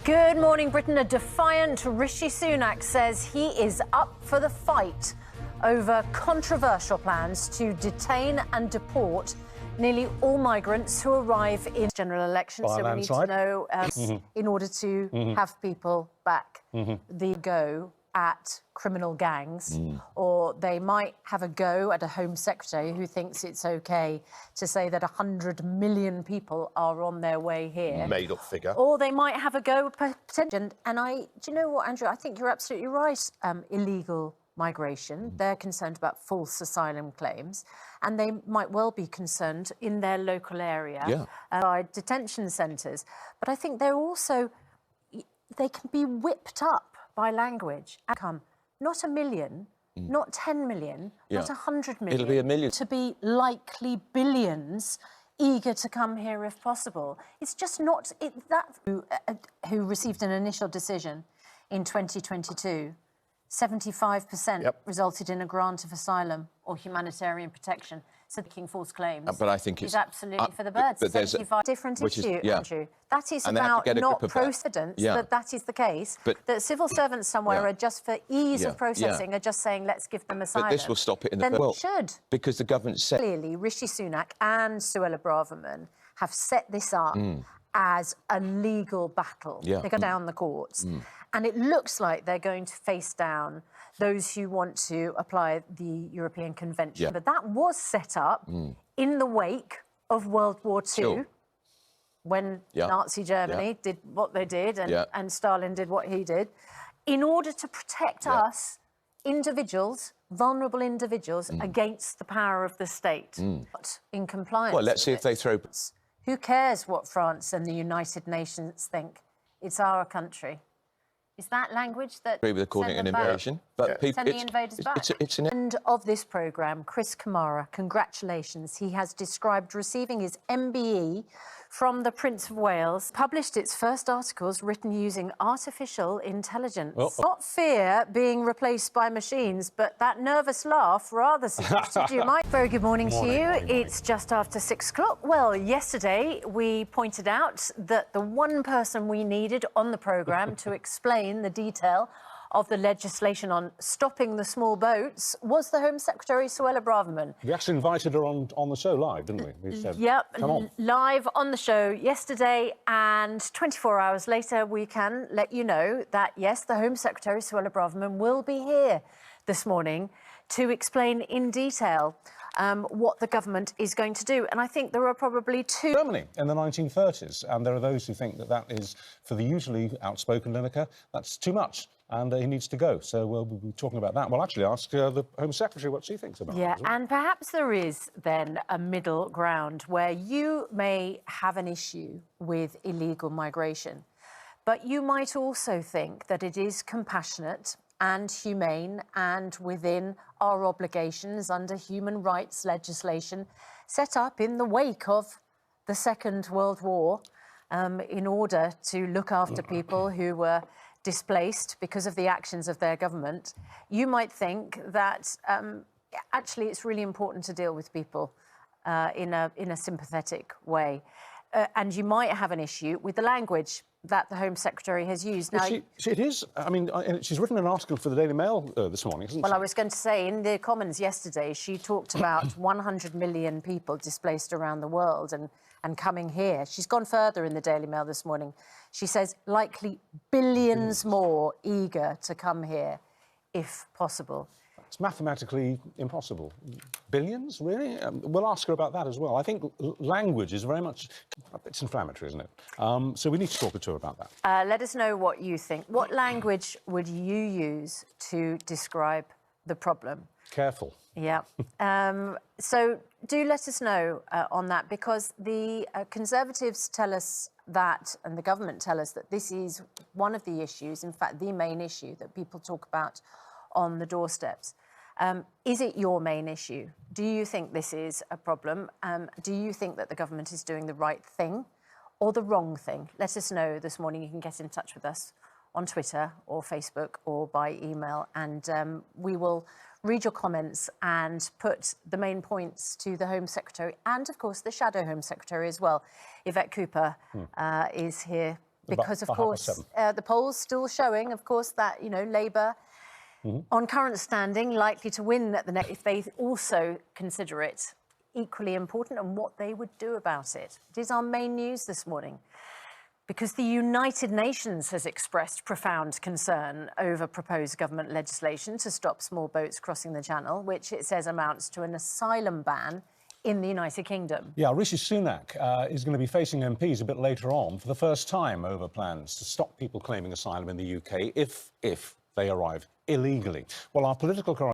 Good morning, Britain. A defiant Rishi Sunak says he is up for the fight over controversial plans to detain and deport nearly all migrants who arrive in general elections. So we need to know, in order to have people back, the go at criminal gangs, or they might have a go at a Home Secretary who thinks it's OK to say that 100 million people are on their way here. Made up figure. Or they might have a go potentially. And do you know what, Andrew? I think you're absolutely right. Illegal migration, they're concerned about false asylum claims, and they might well be concerned in their local area by detention centres. But I think they're also, they can be whipped up by language and come not a million, not 10 million, not 100 million. It'll be a million. To be likely billions eager to come here if possible. It's just not who received an initial decision in 2022. 75% resulted in a grant of asylum or humanitarian protection. So making false claims but I think it's absolutely for the birds. But there's 75 different issue, Andrew. That is and about not precedence that is the case. But that civil servants somewhere are just for ease of processing are just saying let's give them asylum. But this will stop it in the then it should. Because the government said Clearly, Rishi Sunak and Suella Braverman have set this up as a legal battle. They go down the courts. And it looks like they're going to face down those who want to apply the European Convention. But that was set up in the wake of World War II, when Nazi Germany did what they did and Stalin did what he did, in order to protect us, individuals, vulnerable individuals, against the power of the state. In compliance. Well, let's see if they throw... Who cares what France and the United Nations think? It's our country. Is that language that... agree with calling it an invasion. But people, send the invaders back. It's an end of this programme, Chris Kamara, congratulations. He has described receiving his MBE from the Prince of Wales, published its first articles written using artificial intelligence. Not fear being replaced by machines, but that nervous laugh rather suggested you might. Very good morning to you. It's just after 6 o'clock. Well, yesterday we pointed out that the one person we needed on the programme to explain the detail of the legislation on stopping the small boats was the Home Secretary, Suella Braverman. We actually invited her on the show live, didn't we? We said, come on. Live on the show yesterday, and 24 hours later we can let you know that, yes, the Home Secretary, Suella Braverman, will be here this morning to explain in detail what the government is going to do. And I think there are probably two... Germany in the 1930s, and there are those who think that that is, for the usually outspoken Lineker, that's too much, and he needs to go. So we'll be talking about that. We'll actually ask the Home Secretary what she thinks about it. Yeah, and perhaps there is then a middle ground where you may have an issue with illegal migration, but you might also think that it is compassionate and humane and within our obligations under human rights legislation set up in the wake of the Second World War in order to look after people who were displaced because of the actions of their government. You might think that actually it's really important to deal with people in a sympathetic way. And you might have an issue with the language that the Home Secretary has used. Now, it is. I mean, she's written an article for the Daily Mail this morning, hasn't she? Well, I was going to say, in the Commons yesterday, she talked about 100 million people displaced around the world and coming here. She's gone further in the Daily Mail this morning. She says likely billions more eager to come here, if possible. It's mathematically impossible. Billions, really? We'll ask her about that as well. I think language is very much... It's inflammatory, isn't it? So we need to talk to her about that. Let us know what you think. What language would you use to describe the problem? Careful. Yeah. So do let us know on that, because the Conservatives tell us that, and the government tell us that this is one of the issues, in fact, the main issue that people talk about on the doorsteps. Is it your main issue? Do you think this is a problem? Do you think that the government is doing the right thing or the wrong thing? Let us know this morning. You can get in touch with us on Twitter or Facebook or by email, and we will read your comments and put the main points to the Home Secretary and, of course, the Shadow Home Secretary as well. Yvette Cooper is here Because, of By course, 7:30. the polls still showing, of course, that, Labour, on current standing, likely to win at the next, if they also consider it equally important and what they would do about it. It is our main news this morning, because the United Nations has expressed profound concern over proposed government legislation to stop small boats crossing the Channel, which it says amounts to an asylum ban in the United Kingdom. Yeah, Rishi Sunak is going to be facing MPs a bit later on for the first time over plans to stop people claiming asylum in the UK if they arrive illegally. Well, our political